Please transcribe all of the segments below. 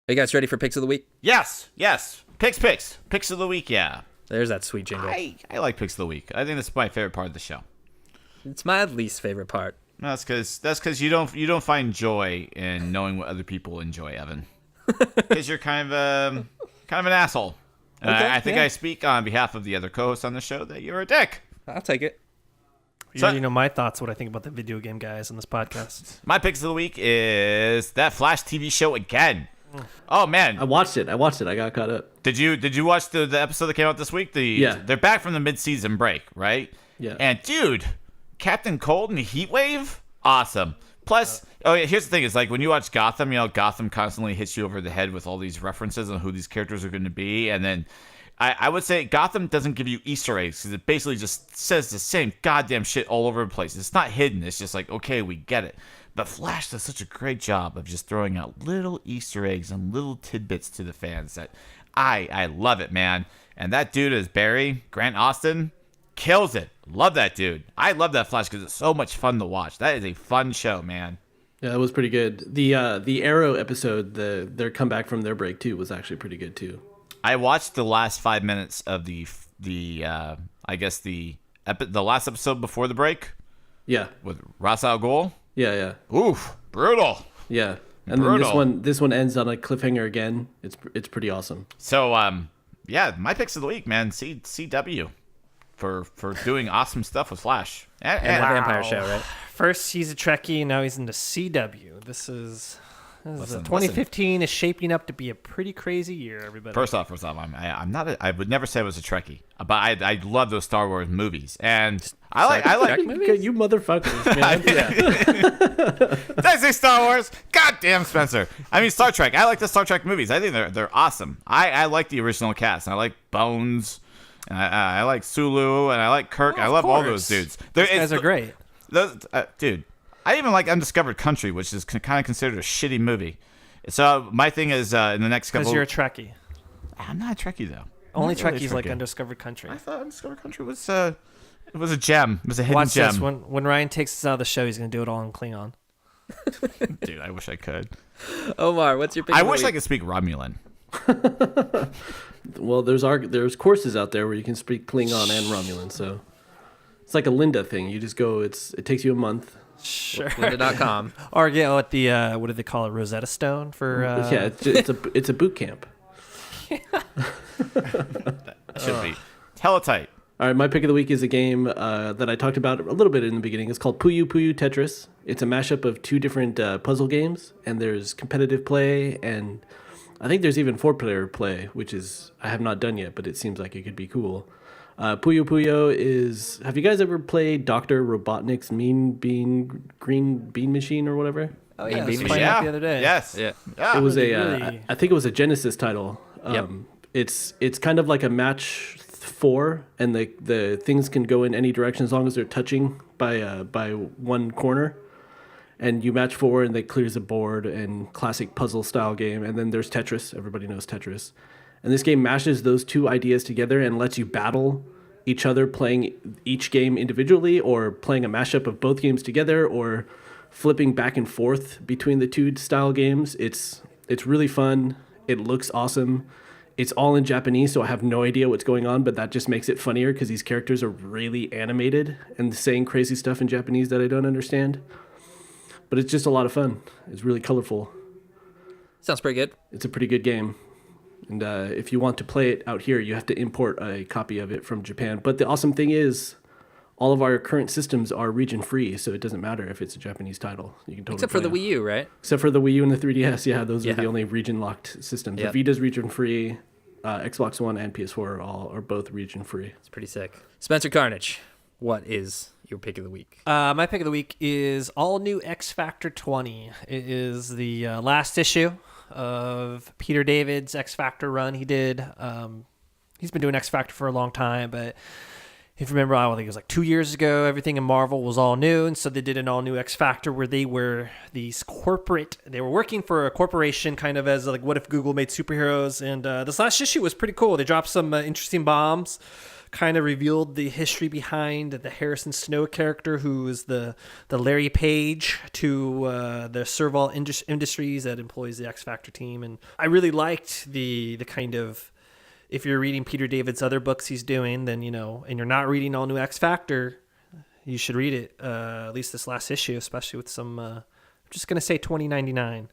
Are you guys ready for Picks of the Week? Yes. Picks of the week, yeah. There's that sweet jingle. I like Picks of the Week. I think that's my favorite part of the show. It's my least favorite part. No, that's because you don't find joy in knowing what other people enjoy, Evan. Because you're kind of an asshole. And Okay, I think yeah. I speak on behalf of the other co-hosts on the show that you're a dick. I'll take it. You already know my thoughts, what I think about the video game guys on this podcast. My Picks of the Week is that Flash TV show again. Oh man, I watched it. I got caught up. Did you watch the episode that came out this week? Yeah. They're back from the mid-season break, right? Yeah. And dude, Captain Cold and Heatwave, awesome. Plus, here's the thing: is like when you watch Gotham, Gotham constantly hits you over the head with all these references on who these characters are going to be, and then I would say Gotham doesn't give you Easter eggs because it basically just says the same goddamn shit all over the place. It's not hidden. It's just like, okay, we get it. But Flash does such a great job of just throwing out little Easter eggs and little tidbits to the fans that I love it, man. And that dude is Barry, Grant Austin, kills it. Love that dude. I love that Flash because it's so much fun to watch. That is a fun show, man. Yeah, that was pretty good. The Arrow episode, their comeback from their break too, was actually pretty good too. I watched the last 5 minutes of the last episode before the break. Yeah. With Ra's al Ghul. Yeah. Oof, brutal. Yeah. And then this one ends on a cliffhanger again. It's pretty awesome. So yeah, my Picks of the Week, man. CW for doing awesome stuff with Flash And the vampire show, right? First, he's a Trekkie. Now he's into CW. This is 2015 is shaping up to be a pretty crazy year, everybody. First off, I'm not. I would never say I was a Trekkie, but I love those Star Wars movies, and I like. You motherfuckers, man. Did I say Star Wars? Goddamn, Spencer. I mean Star Trek. I like the Star Trek movies. I think they're awesome. I like the original cast. I like Bones. And I like Sulu, and I like Kirk. I love all those dudes. Those guys are great. Dude. I even like Undiscovered Country, which is kind of considered a shitty movie. So my thing is in the next couple. Because you're a Trekkie. I'm not a Trekkie though. Only Not really Trekkies a like Trekkie. Undiscovered Country. I thought Undiscovered Country was it was a gem. It was a hidden Watch gem. this. When Ryan takes us out of the show, he's going to do it all in Klingon. Dude, I wish I could. Omar, what's your pick? I wish I could speak Romulan. Well, there's courses out there where you can speak Klingon and Romulan, so it's like a Linda thing. You just go. It takes you a month. Sure. Linda.com. Or what do they call it? Rosetta Stone for? Yeah, it's a boot camp. Should be hella tight. All right, my pick of the week is a game that I talked about a little bit in the beginning. It's called Puyo Puyo Tetris. It's a mashup of two different puzzle games, and there's competitive play, and I think there's even 4-player play, which is I have not done yet, but it seems like it could be cool. Puyo Puyo is... Have you guys ever played Dr. Robotnik's Green Bean Machine or whatever? Oh yeah, I was Bean playing Machine. that the other day. Yes. Yeah. Yeah. It was really- I think it was a Genesis title. Yep. It's kind of like a match 4, and the things can go in any direction as long as they're touching by one corner. And you match 4, and they clears the board, and classic puzzle style game. And then there's Tetris. Everybody knows Tetris. And this game mashes those two ideas together and lets you battle each other playing each game individually, or playing a mashup of both games together, or flipping back and forth between the two style games. It's really fun. It looks awesome. It's all in Japanese, so I have no idea what's going on, but that just makes it funnier because these characters are really animated and saying crazy stuff in Japanese that I don't understand. But it's just a lot of fun. It's really colorful. Sounds pretty good. It's a pretty good game. And if you want to play it out here, you have to import a copy of it from Japan. But the awesome thing is, all of our current systems are region-free, so it doesn't matter if it's a Japanese title. You can totally Except for the play Wii U, right? Except for the Wii U and the 3DS, yeah, those are Yeah. the only region-locked systems. Yep. The Vita's region-free, Xbox One and PS4 are both region-free. It's pretty sick. Spencer Carnage, what is your pick of the week? My pick of the week is all new X Factor 20. It is the last issue of Peter David's X Factor run he did. He's been doing X Factor for a long time, but if you remember, I think it was like 2 years ago, everything in Marvel was all new, and so they did an all new X Factor where they were they were working for a corporation, kind of as like, what if Google made superheroes? And this last issue was pretty cool. They dropped some interesting bombs. kind of revealed the history behind the Harrison Snow character, who is the Larry Page to the Serval Industries that employs the X Factor team. And I really liked the kind of, if you're reading Peter David's other books he's doing, then, and you're not reading all new X Factor, you should read it, at least this last issue, especially with some, I'm just going to say $20.99.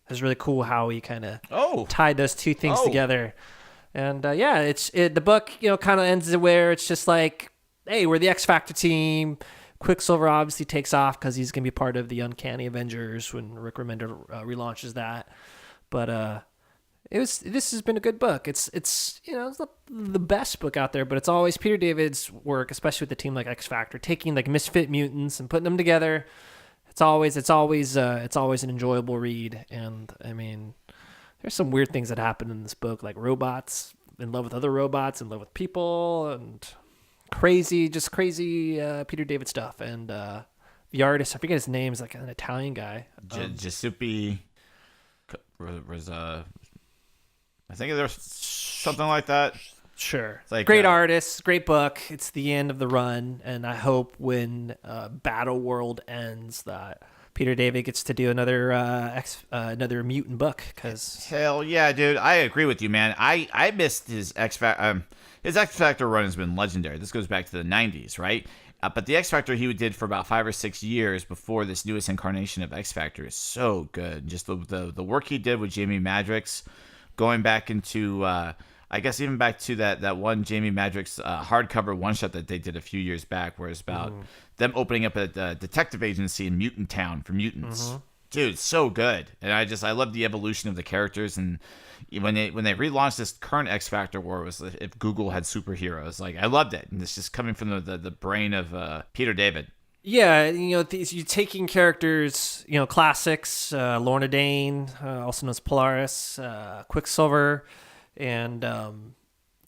It's really cool how he kind of tied those two things together. And the book, kind of ends where it's just like, hey, we're the X Factor team. Quicksilver obviously takes off because he's going to be part of the Uncanny Avengers when Rick Remender relaunches that. But this has been a good book. It's not the best book out there, but it's always Peter David's work, especially with a team like X Factor, taking like misfit mutants and putting them together. It's always an enjoyable read. And I mean, there's some weird things that happen in this book, like robots in love with other robots, in love with people, and crazy Peter David stuff. And the artist, I forget his name, is like an Italian guy. Giuseppe was I think there's something like that. Sure. It's like, great artist, great book. It's the end of the run, and I hope when Battle World ends that Peter David gets to do another mutant book. Cause hell yeah, dude! I agree with you, man. I missed his X Factor. His X Factor run has been legendary. This goes back to the '90s, right? But the X Factor he did for about 5 or 6 years before this newest incarnation of X Factor is so good. Just the work he did with Jamie Madrox, going back into I guess even back to that one Jamie Madrox hardcover one shot that they did a few years back, where it's about them opening up a detective agency in Mutant Town for mutants. Dude, so good. And I love the evolution of the characters. And when they relaunched this current X Factor war, it was if Google had superheroes. Like, I loved it. And it's just coming from the brain of Peter David. Yeah, you're taking characters, classics, Lorna Dane, also known as Polaris, Quicksilver, and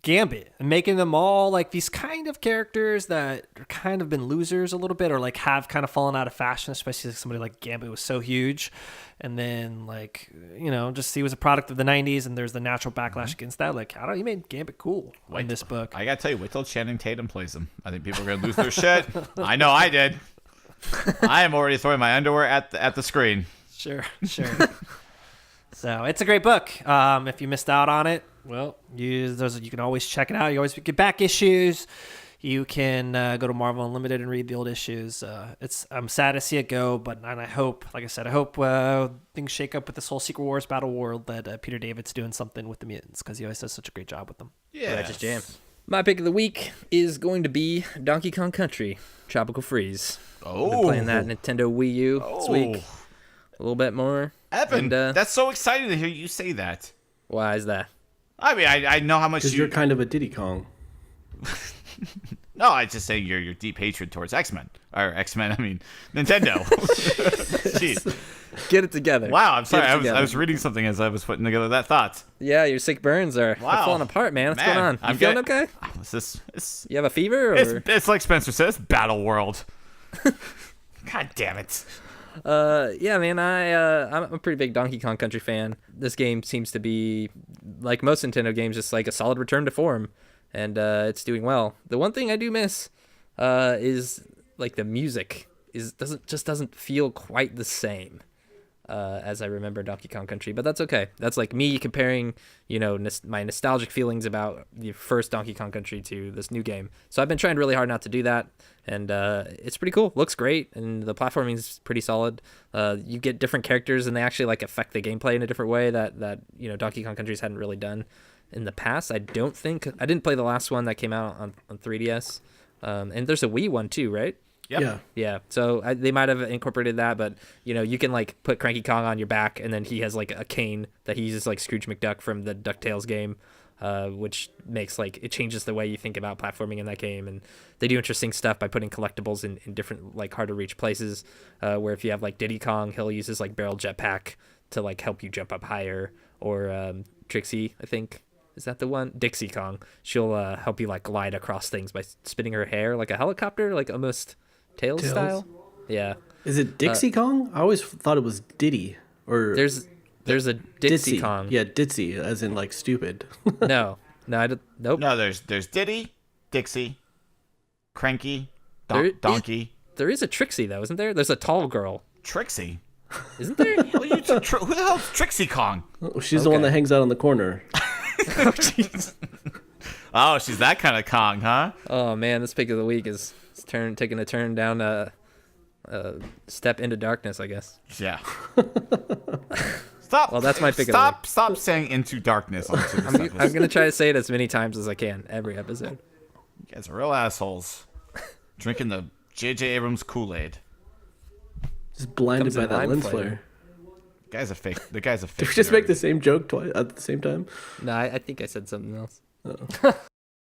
Gambit, and making them all like these kind of characters that are kind of been losers a little bit, or like have kind of fallen out of fashion, especially somebody like Gambit was so huge. And then just he was a product of the 90s, and there's the natural backlash against that. Like, I don't know, he made Gambit cool in this book. I gotta tell you, wait till Channing Tatum plays him. I think people are gonna lose their shit. I know I did. I am already throwing my underwear at the screen. Sure. So it's a great book. If you missed out on it, well, you can always check it out. You always get back issues. You can go to Marvel Unlimited and read the old issues. I'm sad to see it go, but I hope, like I said, things shake up with this whole Secret Wars Battle World, that Peter David's doing something with the mutants, because he always does such a great job with them. Yeah, Righteous jam. My pick of the week is going to be Donkey Kong Country Tropical Freeze. Oh, I've been playing that Nintendo Wii U this week. A little bit more. Evan, that's so exciting to hear you say that. Why is that? I mean, I know how much Because you're kind of a Diddy Kong. No, I just say your deep hatred towards X-Men. Or X-Men, I mean, Nintendo. Jeez. Get it together. Wow, I'm sorry. I was reading something as I was putting together that thought. Yeah, your sick burns are falling apart, man. What's going on? You feeling okay? You have a fever? Or? It's like Spencer says, Battle World. God damn it. Yeah, man, I'm a pretty big Donkey Kong Country fan. This game seems to be, like most Nintendo games, just like a solid return to form, and it's doing well. The one thing I do miss is like the music doesn't feel quite the same as I remember Donkey Kong Country, but that's okay. That's like me comparing, my nostalgic feelings about the first Donkey Kong Country to this new game. So I've been trying really hard not to do that, and it's pretty cool. Looks great, and the platforming is pretty solid. You get different characters, and they actually like affect the gameplay in a different way that Donkey Kong Countries hadn't really done in the past. I didn't play the last one that came out on 3DS, and there's a Wii one too, right? Yep. Yeah. So they might have incorporated that, but you can like put Cranky Kong on your back, and then he has like a cane that he uses like Scrooge McDuck from the DuckTales game, which makes it changes the way you think about platforming in that game. And they do interesting stuff by putting collectibles in different like hard to reach places. Where if you have like Diddy Kong, he'll use his like barrel jetpack to like help you jump up higher, or Trixie, I think. Is that the one? Dixie Kong. She'll help you like glide across things by spinning her hair like a helicopter, like almost Tails style. Yeah. Is it Dixie Kong? I always thought it was Diddy. Or there's a Dixie Kong. Yeah, Ditsy, as in like stupid. No, I don't. Nope. No, there's Diddy, Dixie, Cranky, Donkey. There is a Trixie though, isn't there? There's a tall girl, Trixie. isn't there? Who the hell's Trixie Kong? Oh, she's the one that hangs out on the corner. Oh, jeez. Oh, she's that kind of Kong, huh? Oh man, this pick of the week is taking a turn down step into darkness, I guess. Yeah. Stop. Well, that's my pick of the week. Stop saying into darkness. Onto this episode. I'm gonna try to say it as many times as I can every episode. You guys are real assholes. Drinking the J.J. Abrams Kool-Aid. Just blinded Comes by in that lime lens flavor. flare. The guy's a fake. Did we just make the same joke twice at the same time? No, I think I said something else.